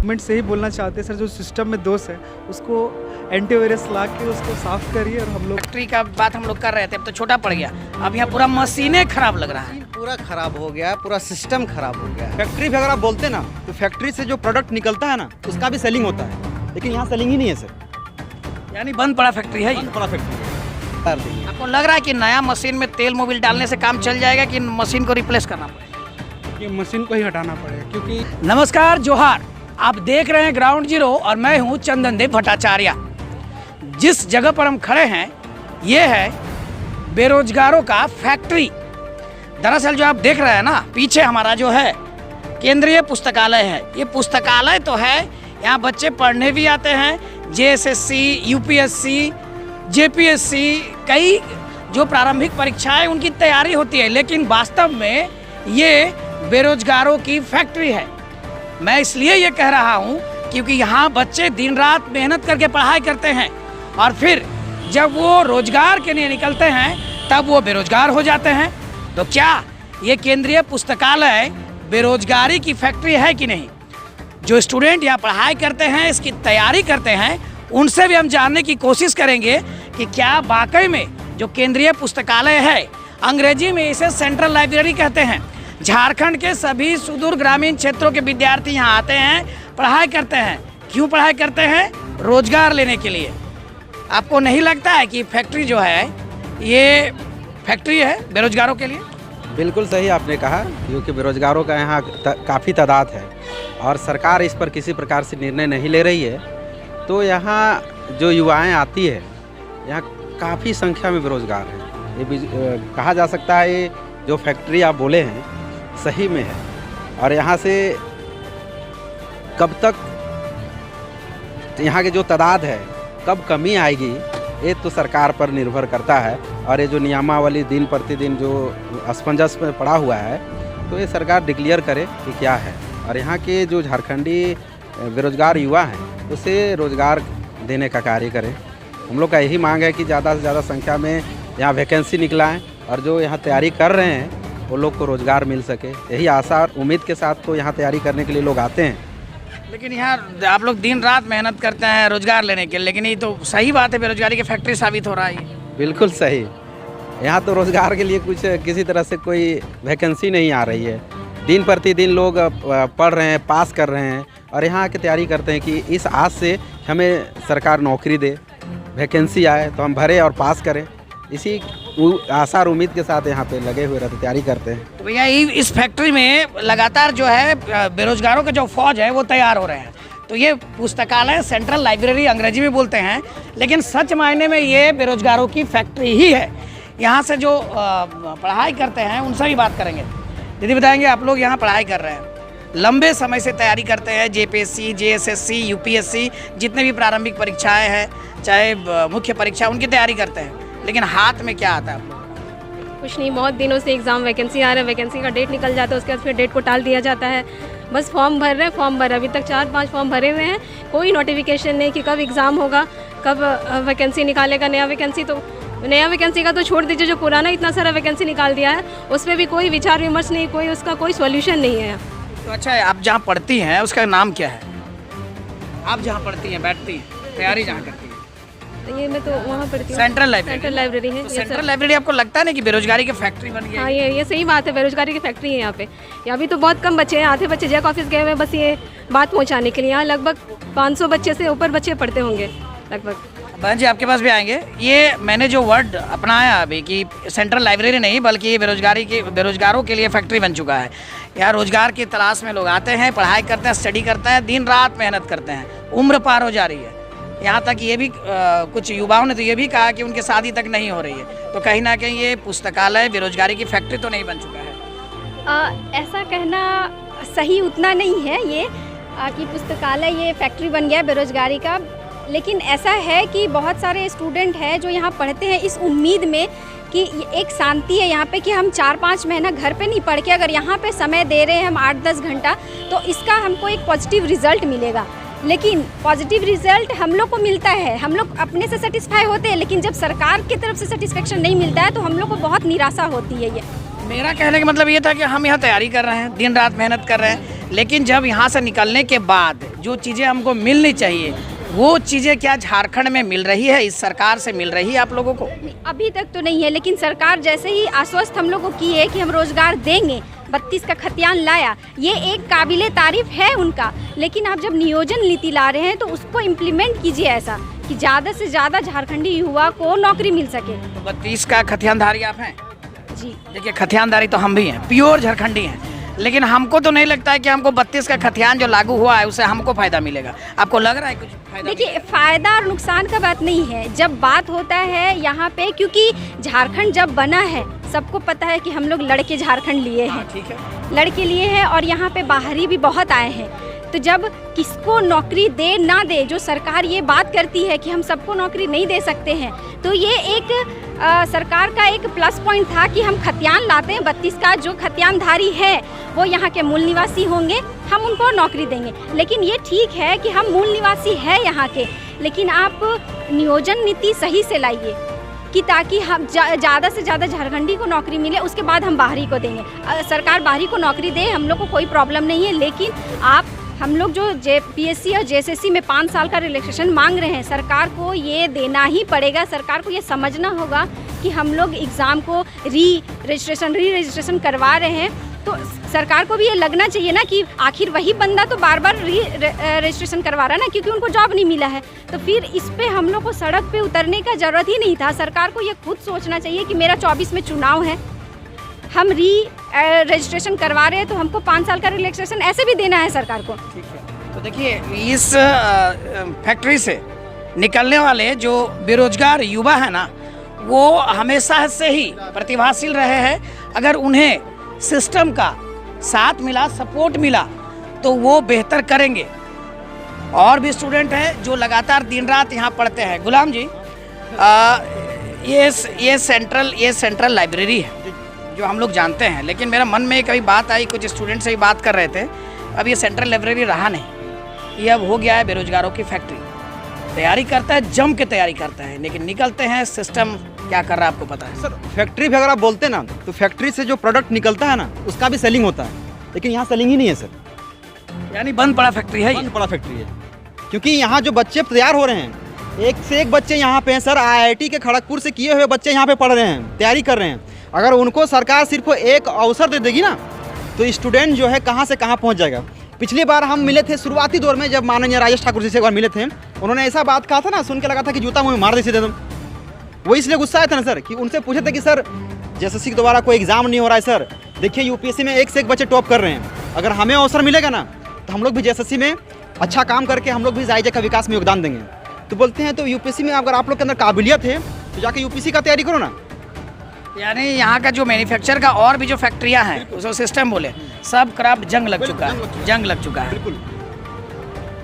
Government से ही बोलना चाहते हैं सर, जो सिस्टम में दोष है उसको एंटीवायरस ला के उसको साफ करिए। और हम लोग फैक्ट्री का बात हम लोग कर रहे थे, अब तो छोटा पड़ गया, अब यहाँ पूरा मशीनें खराब लग रहा है। पूरा खराब हो गया, पूरा सिस्टम खराब हो गया। फैक्ट्री पे अगर आप बोलते ना तो फैक्ट्री से जो प्रोडक्ट निकलता है ना उसका भी सेलिंग होता है, लेकिन यहाँ सेलिंग ही नहीं है सर। यानी बंद पड़ा फैक्ट्री है ये। बड़ा फैक्ट्री आपको लग रहा है कि नया मशीन में तेल मोबिल डालने से काम चल जाएगा कि मशीन को रिप्लेस करना पड़ेगा? ये मशीन को ही हटाना पड़ेगा, क्योंकि नमस्कार, जोहार। आप देख रहे हैं ग्राउंड जीरो और मैं हूं चंदनदेव भट्टाचार्य। जिस जगह पर हम खड़े हैं ये है बेरोजगारों का फैक्ट्री। दरअसल जो आप देख रहे हैं ना पीछे हमारा जो है केंद्रीय पुस्तकालय है। ये पुस्तकालय तो है, यहाँ बच्चे पढ़ने भी आते हैं। जेएसएससी, यूपीएससी, जेपीएससी, कई जो प्रारंभिक परीक्षाएं उनकी तैयारी होती है, लेकिन वास्तव में ये बेरोजगारों की फैक्ट्री है। मैं इसलिए ये कह रहा हूँ क्योंकि यहाँ बच्चे दिन रात मेहनत करके पढ़ाई करते हैं और फिर जब वो रोजगार के लिए निकलते हैं तब वो बेरोजगार हो जाते हैं। तो क्या ये केंद्रीय पुस्तकालय बेरोजगारी की फैक्ट्री है कि नहीं? जो स्टूडेंट यहाँ पढ़ाई करते हैं, इसकी तैयारी करते हैं, उनसे भी हम जानने की कोशिश करेंगे कि क्या वाकई में जो केंद्रीय पुस्तकालय है, अंग्रेजी में इसे सेंट्रल लाइब्रेरी कहते हैं, झारखंड के सभी सुदूर ग्रामीण क्षेत्रों के विद्यार्थी यहाँ आते हैं, पढ़ाई करते हैं। क्यों पढ़ाई करते हैं? रोजगार लेने के लिए। आपको नहीं लगता है कि फैक्ट्री जो है ये फैक्ट्री है बेरोजगारों के लिए? बिल्कुल सही आपने कहा, क्योंकि बेरोजगारों का यहाँ काफ़ी तादाद है और सरकार इस पर किसी प्रकार से निर्णय नहीं ले रही है। तो यहाँ जो युवाएं आती है, यहाँ काफ़ी संख्या में बेरोजगार हैं। ये भी कहा जा सकता है ये जो फैक्ट्री आप बोले हैं सही में है। और यहाँ से कब तक यहाँ के जो तादाद है कब कमी आएगी ये तो सरकार पर निर्भर करता है। और ये जो नियमावली दिन प्रतिदिन जो असमंजस में पड़ा हुआ है तो ये सरकार डिक्लेयर करे कि क्या है। और यहाँ के जो झारखंडी बेरोजगार युवा हैं उसे रोजगार देने का कार्य करें। हम लोग का यही मांग है कि ज़्यादा से ज़्यादा संख्या में यहाँ वैकेंसी निकलाएं और जो यहाँ तैयारी कर रहे हैं वो लोग को रोज़गार मिल सके। यही आशा और उम्मीद के साथ तो यहाँ तैयारी करने के लिए लोग आते हैं। लेकिन यहाँ आप लोग दिन रात मेहनत करते हैं रोजगार लेने के लिए, लेकिन ये तो सही बात है, बेरोजगारी की फैक्ट्री साबित हो रहा है। बिल्कुल सही, यहाँ तो रोज़गार के लिए कुछ किसी तरह से कोई वैकेंसी नहीं आ रही है। दिन प्रतिदिन लोग पढ़ रहे हैं, पास कर रहे हैं और यहाँ की तैयारी करते हैं कि इस आस से हमें सरकार नौकरी दे, वैकेंसी आए तो हम भरें और पास करें। इसी आशा और उम्मीद के साथ यहाँ पे लगे हुए रहते, तैयारी करते हैं। तो भैया इस फैक्ट्री में लगातार जो है बेरोजगारों का जो फौज है वो तैयार हो रहे हैं। तो ये पुस्तकालय सेंट्रल लाइब्रेरी अंग्रेजी में बोलते हैं, लेकिन सच मायने में ये बेरोजगारों की फैक्ट्री ही है। यहाँ से जो पढ़ाई करते हैं उनसे भी बात करेंगे। दीदी बताएंगे, आप लोग यहाँ पढ़ाई कर रहे हैं, लंबे समय से तैयारी करते हैं, जेपीएससी, जेएसएससी, यूपीएससी, जितने भी प्रारंभिक परीक्षाएँ हैं, चाहे मुख्य परीक्षा, उनकी तैयारी करते हैं, लेकिन हाथ में क्या आता है आप लोग? कुछ नहीं, बहुत दिनों से एग्ज़ाम वैकेंसी आ रहा है, वैकेंसी का डेट निकल जाता है, उसके बाद फिर डेट को टाल दिया जाता है। बस फॉर्म भर रहे हैं, फॉर्म भर, अभी तक 4-5 फॉर्म भरे हुए हैं, कोई नोटिफिकेशन नहीं कि कब एग्ज़ाम होगा, कब वैकेंसी निकालेगा। नया वैकेंसी का तो छोड़ दीजिए, जो पुराना इतना सारा वैकेंसी निकाल दिया है उस पर भी कोई विचार विमर्श नहीं, कोई उसका कोई सोल्यूशन नहीं है। तो अच्छा, आप जहाँ पढ़ती हैं उसका नाम क्या है? आप जहाँ पढ़ती हैं, बैठती हैं, तैयारी जहाँ करती हैं? ये मैं तो वहाँ पढ़ती हूँ, सेंट्रल लाइब्रेरी। सेंट्रल लाइब्रेरी है। तो सेंट्रल लाइब्रेरी आपको लगता है ना कि बेरोजगारी की फैक्ट्री बन गई? हाँ, ये सही बात है, बेरोजगारी की फैक्ट्री है यहाँ पे। यहाँ भी तो बहुत कम बच्चे हैं, आधे बच्चे जैक ऑफिस गए हुए बस ये बात पहुँचाने के लिए। यहाँ लगभग 500 बच्चे से ऊपर बच्चे पढ़ते होंगे लगभग। बहन जी, आपके पास भी आएंगे। ये मैंने जो वर्ड अपनाया अभी कि सेंट्रल लाइब्रेरी नहीं बल्कि ये बेरोजगारों के लिए फैक्ट्री बन चुका है। यहाँ रोजगार की तलाश में लोग आते हैं, पढ़ाई करते हैं, स्टडी करते हैं, दिन रात मेहनत करते हैं, उम्र पार हो जा रही है। यहाँ तक ये भी कुछ युवाओं ने तो ये भी कहा कि उनकी शादी तक नहीं हो रही है। तो कहीं ना कहीं ये पुस्तकालय बेरोजगारी की फैक्ट्री तो नहीं बन चुका है? ऐसा कहना सही उतना नहीं है ये कि पुस्तकालय ये फैक्ट्री बन गया बेरोजगारी का। लेकिन ऐसा है कि बहुत सारे स्टूडेंट हैं जो यहाँ पढ़ते हैं इस उम्मीद में कि एक शांति है यहाँ पे कि हम 4-5 महीना घर पे नहीं पढ़ के अगर यहाँ पे समय दे रहे हैं हम 8-10 घंटा, तो इसका हमको एक पॉजिटिव रिज़ल्ट मिलेगा। लेकिन पॉजिटिव रिजल्ट हम लोग को मिलता है, हम लोग अपने से सेटिस्फाई होते हैं, लेकिन जब सरकार की तरफ से सेटिस्फेक्शन नहीं मिलता है तो हम लोग को बहुत निराशा होती है। ये मेरा कहने का मतलब ये था कि हम यहाँ तैयारी कर रहे हैं, दिन रात मेहनत कर रहे हैं, लेकिन जब यहाँ से निकलने के बाद जो चीज़ें हमको मिलनी चाहिए वो चीज़ें क्या झारखंड में मिल रही है, इस सरकार से मिल रही है आप लोगों को? अभी तक तो नहीं है, लेकिन सरकार जैसे ही आश्वस्त हम लोग को की है कि हम रोजगार देंगे, 32 का खतियान लाया, ये एक काबिले तारीफ है उनका। लेकिन आप जब नियोजन नीति ला रहे हैं तो उसको इम्प्लीमेंट कीजिए ऐसा कि ज़्यादा से ज़्यादा झारखंडी युवा को नौकरी मिल सके। 32 का खतियानधारी आप हैं? जी देखिए खतियानधारी तो हम भी हैं, प्योर झारखंडी हैं, लेकिन हमको तो नहीं लगता है कि हमको 32 का खतियान जो लागू हुआ है उससे हमको फायदा मिलेगा। आपको लग रहा है कुछ फायदा? देखिए फ़ायदा और नुकसान का बात नहीं है, जब बात होता है यहाँ पे, क्योंकि झारखंड जब बना है सबको पता है कि हम लोग लड़के झारखंड लिए हैं, ठीक है, लड़के लिए हैं और यहाँ पे बाहरी भी बहुत आए हैं। तो जब किसको नौकरी दे ना दे, जो सरकार ये बात करती है कि हम सबको नौकरी नहीं दे सकते हैं, तो ये एक सरकार का एक प्लस पॉइंट था कि हम खतियान लाते हैं 32 का, जो खतियानधारी है वो यहाँ के मूल निवासी होंगे, हम उनको नौकरी देंगे। लेकिन ये ठीक है कि हम मूल निवासी है यहाँ के, लेकिन आप नियोजन नीति सही से लाइए कि ताकि हम ज़्यादा से ज़्यादा झारखंडी को नौकरी मिले, उसके बाद हम बाहरी को देंगे। सरकार बाहरी को नौकरी दे, हम लोग को कोई प्रॉब्लम नहीं है, लेकिन हम लोग जो PSC और JSSC में 5 साल का रिलैक्सेशन मांग रहे हैं, सरकार को ये देना ही पड़ेगा। सरकार को ये समझना होगा कि हम लोग एग्ज़ाम को री रजिस्ट्रेशन करवा रहे हैं, तो सरकार को भी ये लगना चाहिए ना कि आखिर वही बंदा तो बार बार रजिस्ट्रेशन करवा रहा है ना, क्योंकि उनको जॉब नहीं मिला है। तो फिर इस पे हम लोग को सड़क पे उतरने का ज़रूरत ही नहीं था। सरकार को ये खुद सोचना चाहिए कि मेरा 24 में चुनाव है, हम रजिस्ट्रेशन करवा रहे हैं, तो हमको 5 साल का रिलैक्सेशन ऐसे भी देना है सरकार को। ठीक है। तो देखिए इस फैक्ट्री से निकलने वाले जो बेरोजगार युवा है ना, वो हमेशा से ही प्रतिभाशील रहे हैं। अगर उन्हें सिस्टम का साथ मिला, सपोर्ट मिला, तो वो बेहतर करेंगे। और भी स्टूडेंट हैं जो लगातार दिन रात यहाँ पढ़ते हैं। गुलाम जी, ये सेंट्रल लाइब्रेरी है जो हम लोग जानते हैं, लेकिन मेरा मन में कभी बात आई, कुछ स्टूडेंट से भी बात कर रहे थे, अब ये सेंट्रल लाइब्रेरी रहा नहीं, ये अब हो गया है बेरोजगारों की फैक्ट्री। तैयारी करता है, जम के तैयारी करता है, लेकिन निकलते हैं सिस्टम क्या कर रहा है आपको पता है? सर फैक्ट्री भी अगर आप बोलते हैं ना, तो फैक्ट्री से जो प्रोडक्ट निकलता है ना, उसका भी सेलिंग होता है, लेकिन यहाँ सेलिंग ही नहीं है सर। यानी बंद पड़ा फैक्ट्री है, बंद पड़ा फैक्ट्री है, क्योंकि यहाँ जो बच्चे तैयार हो रहे हैं, एक से एक बच्चे यहाँ पे हैं सर। IIT के खड़गपुर से किए हुए बच्चे यहाँ पे पढ़ रहे हैं, तैयारी कर रहे हैं। अगर उनको सरकार सिर्फ एक अवसर दे देगी ना, तो स्टूडेंट जो है कहाँ से कहाँ पहुँच जाएगा। पिछली बार हम मिले थे शुरुआती दौर में, जब माननीय राजेश ठाकुर जी से एक बार मिले थे, उन्होंने ऐसा बात कहा था ना, सुन के लगा था कि जूता मुँह मार दे सीधे तुम। वो इसलिए गुस्सा आया था ना सर, कि उनसे पूछे थे कि सर JSSC के द्वारा कोई एग्जाम नहीं हो रहा है सर, देखिए UPSC में एक से एक बच्चे टॉप कर रहे हैं, अगर हमें अवसर मिलेगा ना, तो हम लोग भी JSSC में अच्छा काम करके हम लोग भी IIT का विकास में योगदान देंगे। तो बोलते हैं तो UPSC में अगर आप लोग के अंदर काबिलियत है तो जाके UPSC का तैयारी करो ना। यानी यहाँ का जो मैन्युफैक्चर का और भी जो फैक्ट्रियाँ हैं, उसको सिस्टम बोले, सब खराब जंग लग चुका है, जंग लग चुका है। बिल्कुल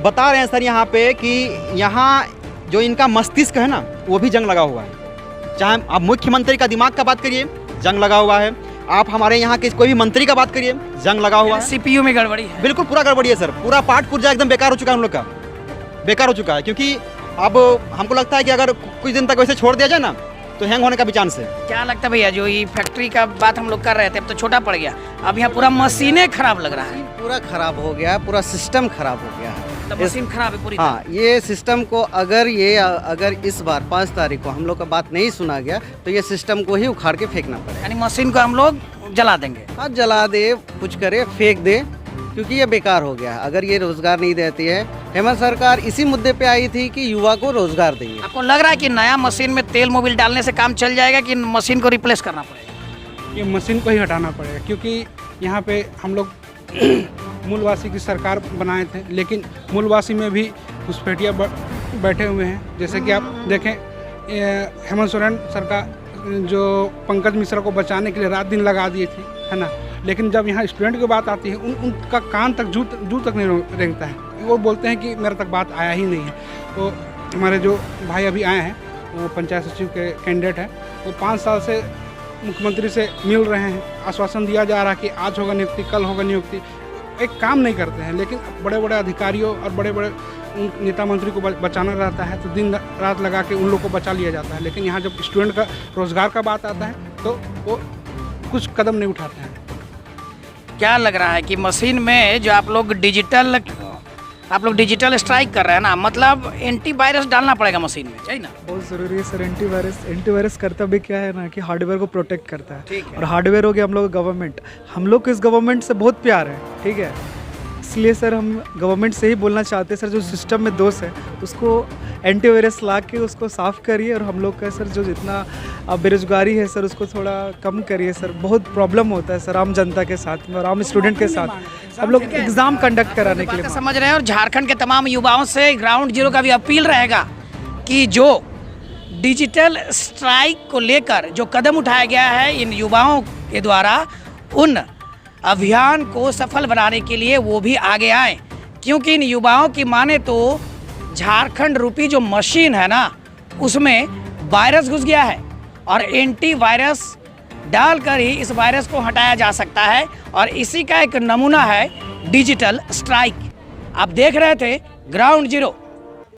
बता रहे हैं सर यहाँ पे कि यहाँ जो इनका मस्तिष्क है ना, वो भी जंग लगा हुआ है। चाहे आप मुख्यमंत्री का दिमाग का बात करिए, जंग लगा हुआ है। आप हमारे यहाँ के कोई भी मंत्री का बात करिए, जंग लगा हुआ है। CPU में गड़बड़ी है, बिल्कुल पूरा गड़बड़ी है सर, पूरा पाठ पुर्जा एकदम बेकार हो चुका है, हम लोग का बेकार हो चुका है। क्योंकि अब हमको लगता है कि अगर कुछ दिन तक वैसे छोड़ दिया जाए ना, तो हैंग होने का भी चांस है। क्या लगता है भैया, जो ये फैक्ट्री का बात हम लोग कर रहे थे, अब तो छोटा पड़ गया, अब यहाँ पूरा मशीनें खराब लग रहा है, पूरा खराब हो गया है, पूरा सिस्टम खराब हो गया है। तो मशीन खराब है पूरी। हाँ, ये सिस्टम को अगर इस बार 5 तारीख को हम लोग का बात नहीं सुना गया, तो ये सिस्टम को ही उखाड़ के फेंकना पड़ेगा। यानी मशीन को हम लोग जला देंगे। हाँ, जला दे, कुछ करे, फेंक दे, क्योंकि ये बेकार हो गया है। अगर ये रोजगार नहीं देती है, हेमंत सरकार इसी मुद्दे पे आई थी कि युवा को रोजगार देंगे। आपको लग रहा है कि नया मशीन में तेल मोबिल डालने से काम चल जाएगा कि मशीन को रिप्लेस करना पड़ेगा? ये मशीन को ही हटाना पड़ेगा, क्योंकि यहाँ पे हम लोग मूलवासी की सरकार बनाए थे, लेकिन मूलवासी में भी घुसपैठिया बैठे हुए हैं। जैसे कि आप देखें, हेमंत सोरेन सरकार जो पंकज मिश्रा को बचाने के लिए रात दिन लगा दिए थे, है ना, लेकिन जब यहाँ स्टूडेंट की बात आती है, उनका कान तक जू तक नहीं रेंगता है। वो बोलते हैं कि मेरे तक बात आया ही नहीं है। तो हमारे जो भाई अभी आए हैं, वो पंचायत सचिव के कैंडिडेट हैं, वो 5 साल से मुख्यमंत्री से मिल रहे हैं, आश्वासन दिया जा रहा है कि आज होगा नियुक्ति, कल होगा नियुक्ति, एक काम नहीं करते हैं। लेकिन बड़े बड़े अधिकारियों और बड़े बड़े नेता मंत्री को बचाना रहता है, तो दिन रात लगा के उन लोग को बचा लिया जाता है। लेकिन यहाँ जब स्टूडेंट का रोज़गार का बात आता है, तो वो कुछ कदम नहीं उठाते हैं। क्या लग रहा है कि मशीन में जो आप लोग डिजिटल स्ट्राइक कर रहे हैं ना, मतलब एंटीवायरस डालना पड़ेगा मशीन में, है ना? बहुत ज़रूरी है सर। एंटीवायरस करता भी क्या है ना कि हार्डवेयर को प्रोटेक्ट करता है। ठीक है। और हार्डवेयर हो गया हम लोग गवर्नमेंट, हम लोग को इस गवर्नमेंट से बहुत प्यार है, ठीक है। इसलिए सर हम गवर्नमेंट से ही बोलना चाहते हैं सर, जो सिस्टम में दोष है उसको एंटीवायरस ला के उसको साफ़ करिए। और हम लोग का सर जो जितना बेरोजगारी है सर उसको थोड़ा कम करिए सर। बहुत प्रॉब्लम होता है सर आम जनता के साथ में और आम स्टूडेंट के साथ। हम लोग एग्ज़ाम कंडक्ट कराने के लिए समझ रहे हैं। और झारखंड के तमाम युवाओं से ग्राउंड जीरो का भी अपील रहेगा कि जो डिजिटल स्ट्राइक को लेकर जो कदम उठाया गया है इन युवाओं के द्वारा, उन अभियान को सफल बनाने के लिए वो भी आगे आए, क्योंकि इन युवाओं की माने तो झारखंड रूपी जो मशीन है ना उसमें वायरस घुस गया है और एंटी वायरस डालकर ही इस वायरस को हटाया जा सकता है। और इसी का एक नमूना है डिजिटल स्ट्राइक। आप देख रहे थे ग्राउंड जीरो।